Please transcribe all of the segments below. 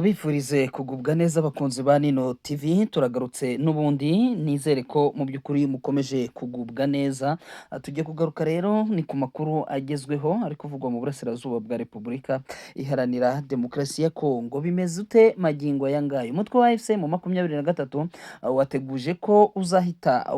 Tubifurize kugubwa neza abakunzi ba Nino TV, turagarutse n'ubundi nizere ko mu by'ukuri mukomeje kugubwa neza. Tugiye kugaruka rero ni ku makuru agezweho ari kuvugwa mu burasirazuba bwa Repubulika Iharanira Demokarasi ya Kongo. Bimeze ute magingo aya ngaya? Umutwe wa AFC mu 23 wateguje ko uzahita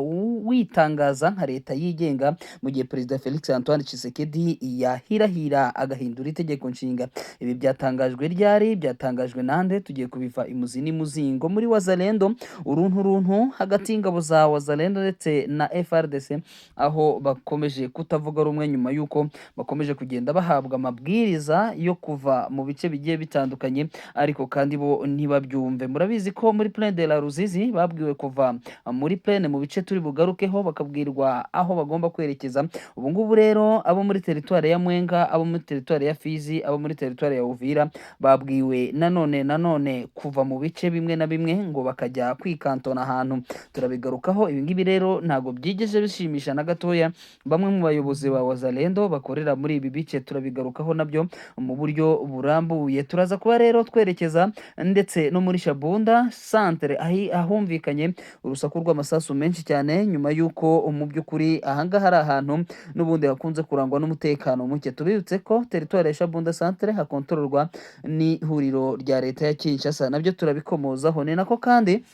witangaza nka leta yigenga mu gihe Perezida Felix Antoine Tshisekedi yahirahira agahindura itegeko nshinga. Ibi byatangajwe ryari? Byatangajwe nande? Tugiye kubiva imuzi n'imuzingo muri Wazalendo, uruntu hagati y'ingabo za Wazalendo ndetse na FRDC, aho bakomeje kutavuga rumwe nyuma yuko bakomeje kugenda bahabwa amabwiriza yo kuva mu bice bigiye bitandukanye, ariko kandi bo ntibabyumve. Murabizi ko muri Plaine de la Ruzizi babwiwe kuva muri plaine mu bice turi bugarukeho, bakabwirwa aho bagomba kwerekeza. Ubu ngubu rero abo muri teritwari ya Mwenga, abo muri teritwari ya Fizi, abo muri teritwari ya Uvira babwiwe nanone kuva mu bice bimwe na bimwe ngo bakajya kwikantona ahantu. Turabigarukaho. Ibi ngibi rero ntago byigeze bishimisha na gatoya bamwe mu bayobozi ba Wazalendo bakorera muri ibi bice. Turabigarukaho nabyo mu buryo burambuye. Turaza kuba rero twerekeza ndetse no muri Shabunda centre ahumvikanye urusaku rw'amasasu menshi cyane, nyuma yuko mu by'ukuri ahangaha hari ahantu n'ubundi hakunze kurangwa n'umutekano muke. Tubibutse ko teritwari ya Shabunda centre hakontororwa n'ihuriro rya leta ya Kinshasa, nabyo turabikomozaho. Ni nako kandi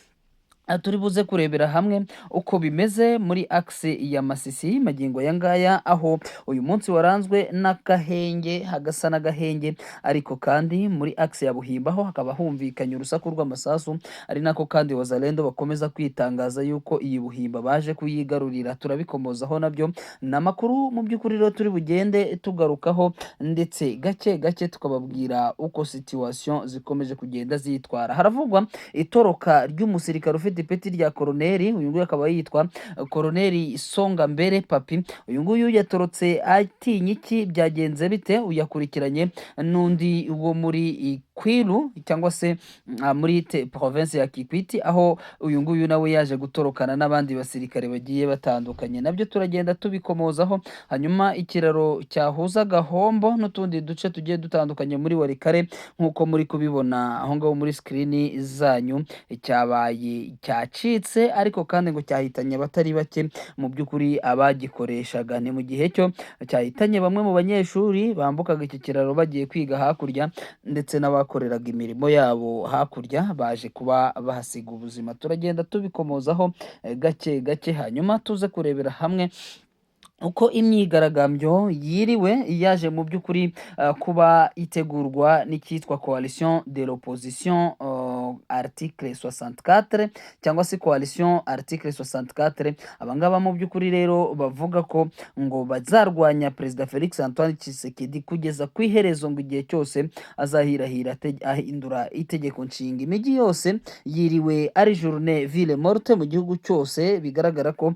turi buze kurebera hamwe uko bimeze muri axe ya Masisi magingo ya ngaya, aho uyu munsi waranzwe n'agahenge, hagasa n'agahenge, ariko kandi muri axe ya Buhimba ho hakaba humvikanye urusaku rw'amasasu, ari nako kandi Wazalendo bakomeza kwitangaza yuko iyi Buhimba baje kuyigarurira. Turabikomozaho nabyo n'amakuru mu by'ukuri rero turi bugende tugarukaho, ndetse gake tukababwira uko situation zikomeje kugenda zitwara. Haravugwa itoroka ry'umusirikare ufite ipeti rya koroneri, uyu nguyu akaba yitwa Koroneri Songa Mbere Papi. Uyu nguyu yatorotse atinya iki? Byagenze bite? Uyakurikiranye n'undi wo muri Kwilu cyangwa se muri province ya Kikwiti, aho uyu nguyu nawe yaje gutorokana n'abandi basirikare bagiye batandukanye. Nabyo turagenda tubikomozaho. Hanyuma ikiraro cyahuza Gahombo n'utundi duce tugiye dutandukanye muri Warikare, nk'uko muri kubibona aho ngaho muri screen zanyu, cyabaye cyacitse, ariko kandi ngo cyahitanye abatari bake mu by'ukuri abagikoreshaga. Ni mu gihe cyo cyahitanye bamwe mu banyeshuri bambukaga iki kiraro bagiye kwiga hakurya, ndetse n'abakoreraga imirimo yabo hakurya baje kuba bahasiga ubuzima. Turagenda tubikomozaho gake, hanyuma tuze kurebera hamwe uko imyigaragambyo yiriwe yaje mu by'ukuri kuba itegurwa n'icyitwa Coalition de l'Opposition article 64 cyangwa se Coalition article 64. Abangaba mu by'ukuri rero bavuga ko ngo bazarwanya Perezida Felix Antoine Tshisekedi kugeza ku iherezo, ngo igihe cyose azahirahira ahindura itegeko nshinga. Imijyi yose yiriwe ari journée ville morte mu gihugu cyose. Bigaragara ko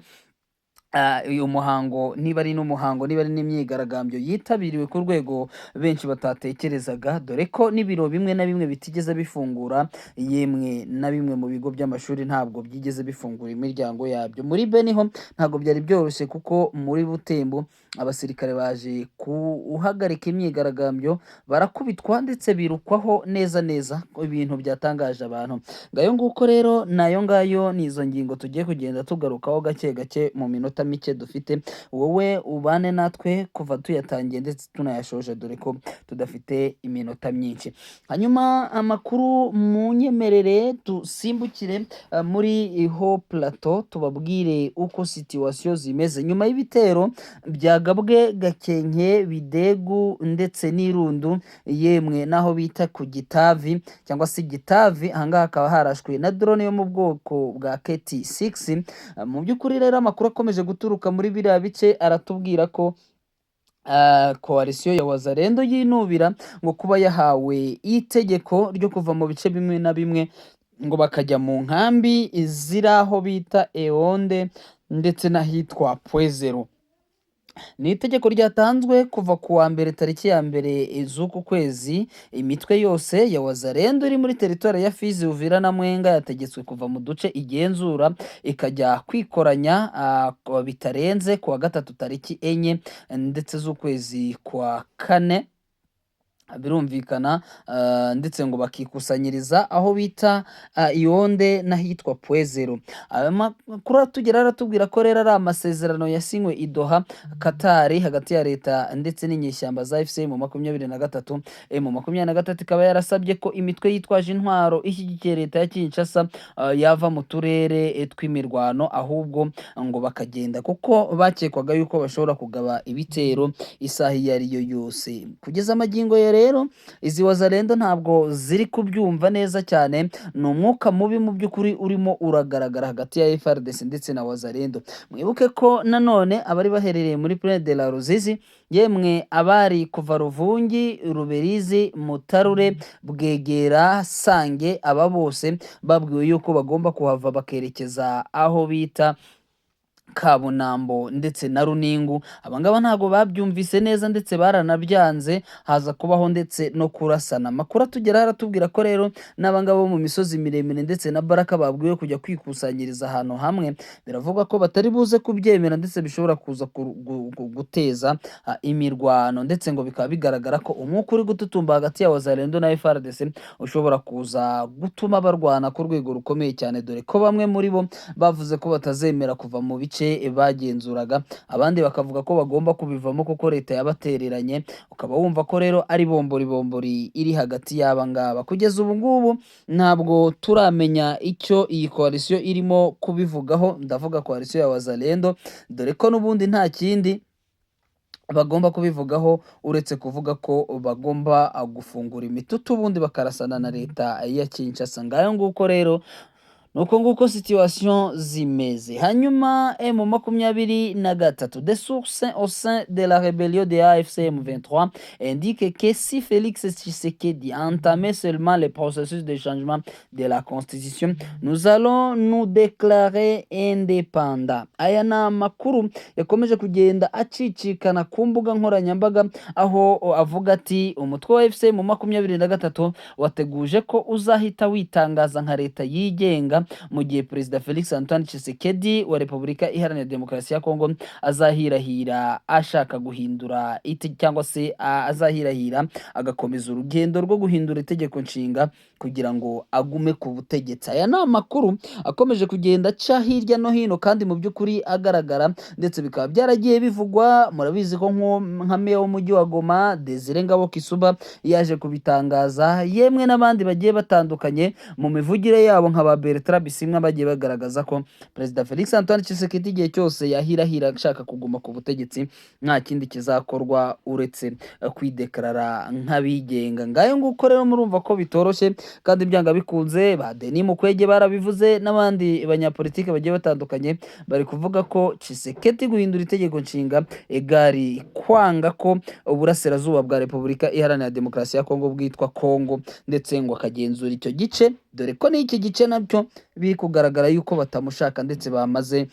uyu muhango niba ari n'umuhango, niba ari n'imyigaragambyo yitabiriwe ku rwego benshi batatekerezaga, dore ko n'ibiro bimwe na bimwe bitigeze bifungura, yemwe na bimwe mu bigo by'amashuri ntabwo byigeze bifungura imiryango yabyo. Muri Beni ho ntabwo byari byoroshye, kuko muri Butembo abasirikare baje kuhagarika imyigaragambyo barakubitwa ndetse birukwaho neza, ibintu byatangaje abantu. Ngayo nguko rero nayo ngayo ni izo ngingo tugiye kugenda tugarukaho gake mu minota mike dufite. Wowe ubane natwe kuva tuyatangiye ndetse tunayashoje, dore ko tudafite iminota myinshi. Hanyuma amakuru munyemerere dusimbukire muri Ho Plateau tubabwire uko situation zimeze nyuma y'ibitero byagabwe Gakenke, Bidegu ndetse n'Irundu, yemwe naho bita ku Gitavi cyangwa se Gitavi. Ahangaha hakaba harashwe na drone yo mu bwoko bwa KT6. Mu by'ukuri rero amakuru akomeje guturuka muri biriya bice aratubwira ko Coalition ya Wazalendo yinubira ngo kuba yahawe itegeko ryo kuva mu bice bimwe na bimwe ngo bakajya mu nkambi ziri aho bita Eonde ndetse n'ahitwa Pwezero. Ni itegeko ryatanzwe kuva ku wa mbere tariki ya mbere z'uku kwezi. Imitwe yose ya Wazalendo iri muri teritwari ya Fizi, Uvira na Mwenga yategetswe kuva mu duce igenzura ikajya kwikoranya bitarenze ku wa gatatu tariki enye ndetse z'ukwezi kwa kane birumvikana, ndetse ngo bakikusanyiriza aho bita Yaounde n'ahitwa Puezero. Ayo makuru atugeraho aratubwira ko rero ari amasezerano yasinywe i Doha, Qatar, hagati ya leta ndetse n'inyeshyamba za FCM 23. M23 ikaba yarasabye ko imitwe yitwaje intwaro ishyigikiye leta ya Kinshasa yava mu turere tw'imirwano, ahubwo ngo bakagenda kuko bakekwaga yuko bashobora kugaba ibitero isaha iyo ari yo yose. Kugeza amagingo ya rero izi Wazalendo ntabwo ziri kubyumva neza cyane, ni umwuka mubi mu by'ukuri urimo uragaragara hagati ya FARDC ndetse na Wazalendo. Mwibuke ko nanone abari baherereye muri Plaine de la Ruzizi, yemwe abari kuva Ruvungi, Ruberizi, Mutarure, Bwegera, Sange, aba bose babwiwe yuko bagomba kuhava bakerekeza aho bita Kabunambo ndetse na Runingu. Abangaba ntago babyumvise neza ndetse baranabyanze, haza kubaho ndetse no kurasana. Amakuru atugeraho aratubwira ko rero n'abangaba mu misozi miremire ndetse na Baraka babwiwe kujya kwikusanyiriza ahantu hamwe. Biravuga ko batari buze kubyemera ndetse bishobora kuza guteza imirwano, ndetse ngo bikaba bigaragara ko umwuka uri gututumba hagati ya Wazalendo na FARDC ushobora kuza gutuma barwana ku rwego rukomeye cyane, dore ko bamwe muri bo bavuze ko batazemera kuva mu bice bagenzuraga, abandi bakavuga ko bagomba kubivamo kuko leta yabatereranye. Ukaba wumva ko rero ari bombori iri hagati y'aba ngaba. Kugeza ubu ngubu ntabwo turamenya icyo iyi coalition irimo kubivugaho, ndavuga coalition ya Wazalendo, dore ko n'ubundi nta kindi bagomba kubivugaho uretse kuvuga ko bagomba gufungura imitutu ubundi bakarasana na leta ya Kinshasa. Ngayo nguko rero nuko nguko situation zimeze. Hanyuma M23, des sources au sein de la rébellion de AFC M23 indiquent que si Félix Tshisekedi a entamé seulement le processus de changement de la constitution, nous allons nous déclarer indépendants. Aya ni amakuru yakomeje kugenda acicikana ku mbuga nkoranyambaga, aho avuga ati umutwe wa FC M23 wateguje ko uzahita witangaza nka leta yigenga mu gihe Perezida Felix Antoine Tshisekedi wa Repubulika Iharanira Demokarasi ya Kongo azahirahira ashaka guhindura cyangwa se azahirahira agakomeza urugendo rwo guhindura itegeko nshinga kugira ngo agume ku butegetsi. Aya ni amakuru akomeje kugenda aca hirya no hino kandi mu by'ukuri agaragara, ndetse bikaba byaragiye bivugwa. Murabizi ko nka meya w'umujyi wa Goma Desire Ngabo Kisuba yaje kubitangaza, yemwe n'abandi bagiye batandukanye mu mivugire yabo nka ba Bertrand Bisimwa bagiye bagaragaza ko Perezida Felix Antoine Tshisekedi igihe cyose yahirahira ashaka kuguma ku butegetsi nta kindi kizakorwa uretse kwidekarara nk'abigenga. Ngayo nguko rero murumva ko bitoroshye kandi byanga bikunze. Ba Denis Mukwege barabivuze n'abandi banyapolitike bagiye batandukanye bari kuvuga ko Tshisekedi guhindura itegeko nshinga egari kwanga ko uburasirazuba bwa Repubulika Iharanira Demokarasi ya Kongo bwitwa Kongo, ndetse ngo akagenzura icyo gice, dore ko n'iki gice nabyo biri kugaragara yuko batamushaka ndetse bamaze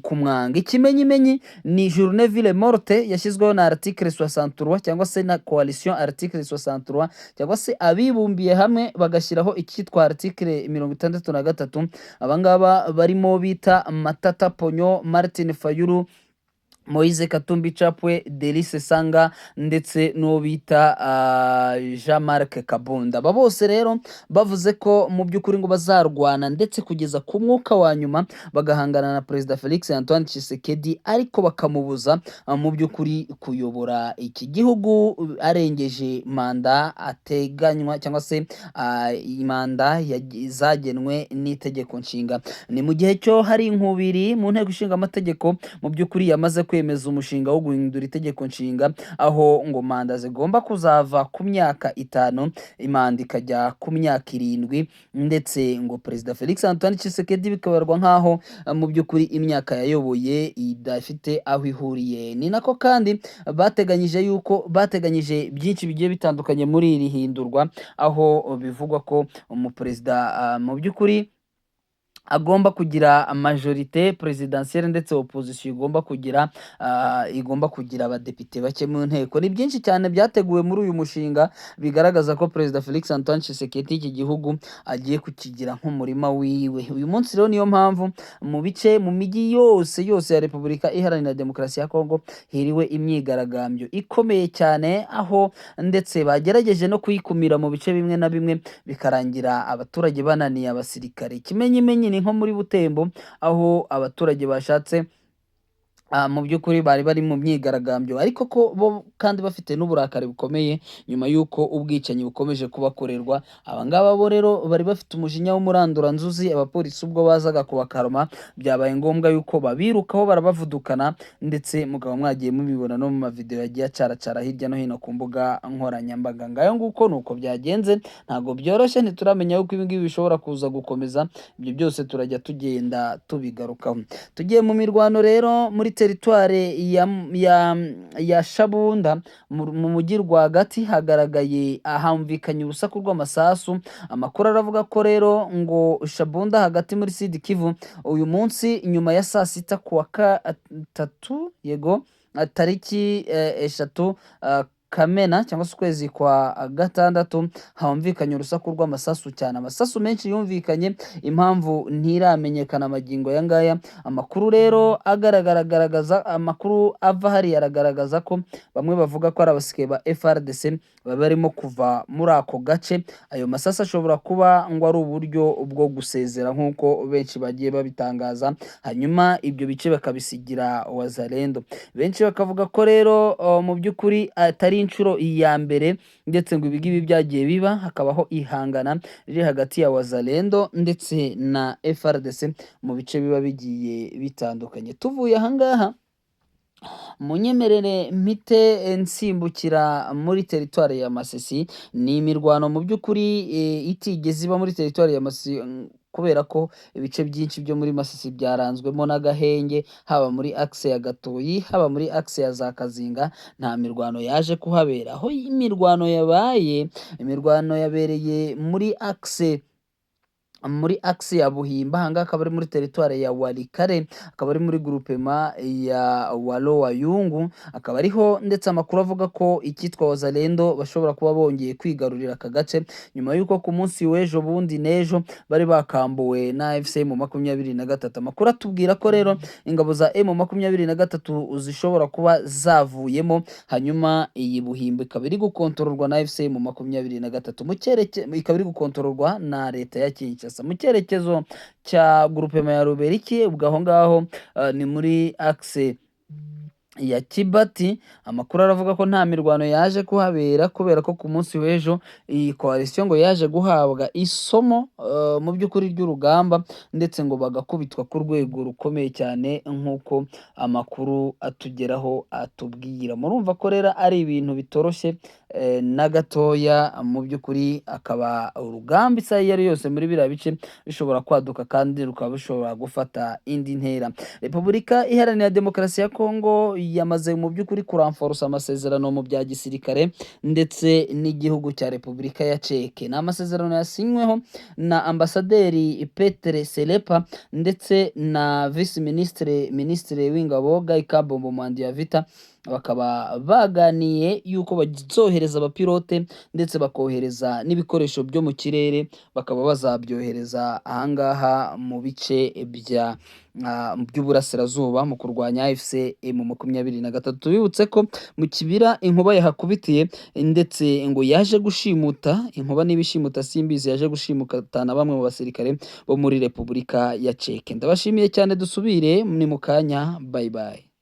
kumwanga. Ikimenyimenyi ni journée ville morte yashyizweho na article 63 cyangwa se na coalition article 63 cyangwa se abibumbiye hamwe bagashyiraho icyitwa article 63. Abangaba barimo bita Matata Ponyo, Martin Fayulu, Moise Katumbi Chapwe, Delice Sanga ndetse n'uwo bita Jean-Marc Kabunda. Aba bose rero bavuze ko mu by'ukuri ngo bazarwana ndetse kugeza ku mwuka wa nyuma bagahangana na Perezida Felix Antoine Tshisekedi, ariko bakamubuza mu by'ukuri kuyobora iki gihugu arengeje manda ateganywa cyangwa se manda zagenwe n'itegeko nshinga. Ni mu gihe cyo hari inkubiri mu nteko ishinga amategeko mu by'ukuri yamaze kwemeza umushinga wo guhindura itegeko nshinga, aho ngo manda zigomba kuzava ku myaka 5 imanda ikajya ku myaka 7, ndetse ngo Perezida Felix Antoine Tshisekedi bikabarwa nkaho mu by'ukuri imyaka yayoboye idafite aho ihuriye. Ni nako kandi bateganyije byinshi bigiye bitandukanye muri iri hindurwa, aho bivugwa ko umuperezida mu by'ukuri agomba kugira majorite presidentielle ndetse opposition igomba kugira abadepite bake mu nteko. Ni byinshi cyane byateguwe muri uyu mushinga bigaragaza ko Perezida Felix Antoine Tshisekedi iki gihugu agiye kukigira nk'umurima wiwe. Uyu munsi rero niyo mpamvu mu mijyi yose ya Repubulika Iharanira Demokarasi ya Kongo hiriwe imyigaragambyo ikomeye cyane, aho ndetse bagerageje no kuyikumira mu bice bimwe na bimwe bikarangira abaturage bananiye abasirikare. Ikimenyimenyi ni nko muri Butembo, aho abaturage bashatse mu by'ukuri bari bari mu myigaragambyo, ariko ko bo kandi bafite n'uburakari bukomeye nyuma y'uko ubwicanyi bukomeje kubakorerwa. Abangaba bo rero bari bafite umujinya w'umuranduranzuzi. Abapolisi ubwo bazaga kubakaruma byabaye ngombwa yuko babirukaho barabavudukana, ndetse mukaba mwagiye mubibona no mu mavideo yagiye acaracara hirya no hino ku mbuga nkoranyambaga. Ngayo nguko nuko byagenze, ntago byoroshye, ntituramenya yuko ibi ngibi bishobora kuza gukomeza. Ibyo byose turajya tugenda tubigarukaho. Tugiye mu mirwano rero muri teritware ya Shabunda mu mujyi rwagati hagaragaye ahamvikanye urusaku rw'amasasu. Amakuru aravuga ko rero ngo Shabunda hagati muri Sud Kivu uyu munsi nyuma ya saa sita kuwa gatatu tariki 3 Kamena cyangwa se ukwezi kwa gatandatu humvikanye urusaku rw'amasasu cyane. Amasasu menshi yumvikanye, impamvu ntiramenyekana magingo ya ngaya. Amakuru rero agaragaza amakuru ava hari aragaragaza ko bamwe bavuga ko ari abasirikare ba FRDC barimo kuva muri ako gace. Ayo masasu ashobora kuba ngo ari uburyo bwo gusezera nk'uko benshi bagiye babitangaza, hanyuma ibyo bice bakabisigira Wazalendo. Benshi bakavuga ko rero mu by'ukuri atari inshuro ya mbere, ndetse ngo ibigibi byagiye biba, hakabaho ihangana riri hagati ya Wazalendo ndetse na FRDC mu bice biba bigiye bitandukanye. Tuvuye ahangaha munyemerere mpite nsimbukira muri teritwari ya Masisi. Ni imirwano mu by'ukuri itigeze iba muri teritwari ya Masisi, kubera ko ibice byinshi byo muri Masisi byaranzwemo n'agahenge, haba muri axe ya Gatoyi, haba muri axe ya za Kazinga, nta mirwano yaje kuhabera. Aho imirwano yabereye muri axe ya Buhimba, hanga akaba ari muri teritware ya Walikare, akaba ari muri groupement ya Walo wa Yungu. Akaba ariho ndetse amakuru avuga ko ikitwa Wazalendo bashobora kuba bongeye kwigarurira aka gace, nyuma y'uko ku munsi w'ejo bundi n'ejo bari bakambuwe na FC M23. Amakuru atubwira ko rero ingabo za M23 zishobora kuba zavuyemo, hanyuma iyi Buhimba ikaba iri gukontororwa na FC M23 ikaba iri gukontororwa na leta ya Kinshasa mu cyerekezo cya groupement ya Ruberiki. Ubwo aho ngaho ni muri axe ya Kibati. Amakuru aravuga ko nta mirwano yaje kuhabera, kubera ko ku munsi w'ejo iyi coalition ngo yaje guhabwa isomo mu by'ukuri ry'urugamba, ndetse ngo bagakubitwa ku rwego rukomeye cyane nk'uko amakuru atugeraho atubwira. Murumva ko rero ari ibintu bitoroshye na gatoya. Mu by'ukuri akaba urugamba isaha iyo ari yose muri biriya bice bishobora kwaduka, kandi rukaba bishobora gufata indi ntera. Repubulika Iharanira Demokarasi ya Kongo yamaze mu by'ukuri kuramforosa amasezerano mu bya gisirikare ndetse n'igihugu cya Repubulika ya Czech. Ni amasezerano yasinyweho na ambasaderi Petre Selepa ndetse na ministre w'ingabo Guy Kabombo Mandiavita. Bakaba baganiye yuko bazohereza abapilote ndetse bakohereza n'ibikoresho byo mu kirere, bakaba bazabyohereza ahangaha mu bice by'uburasirazuba mu kurwanya AFC M23. Tubibutse ko mu kibira inkuba yahakubitiye, ndetse ngo yaje gushimuta inkuba n'ibishimuta simbizi, yaje gushimutana bamwe mu basirikare bo muri Repubulika ya Czech. Ndabashimiye cyane, dusubire ni mu kanya, bye bye.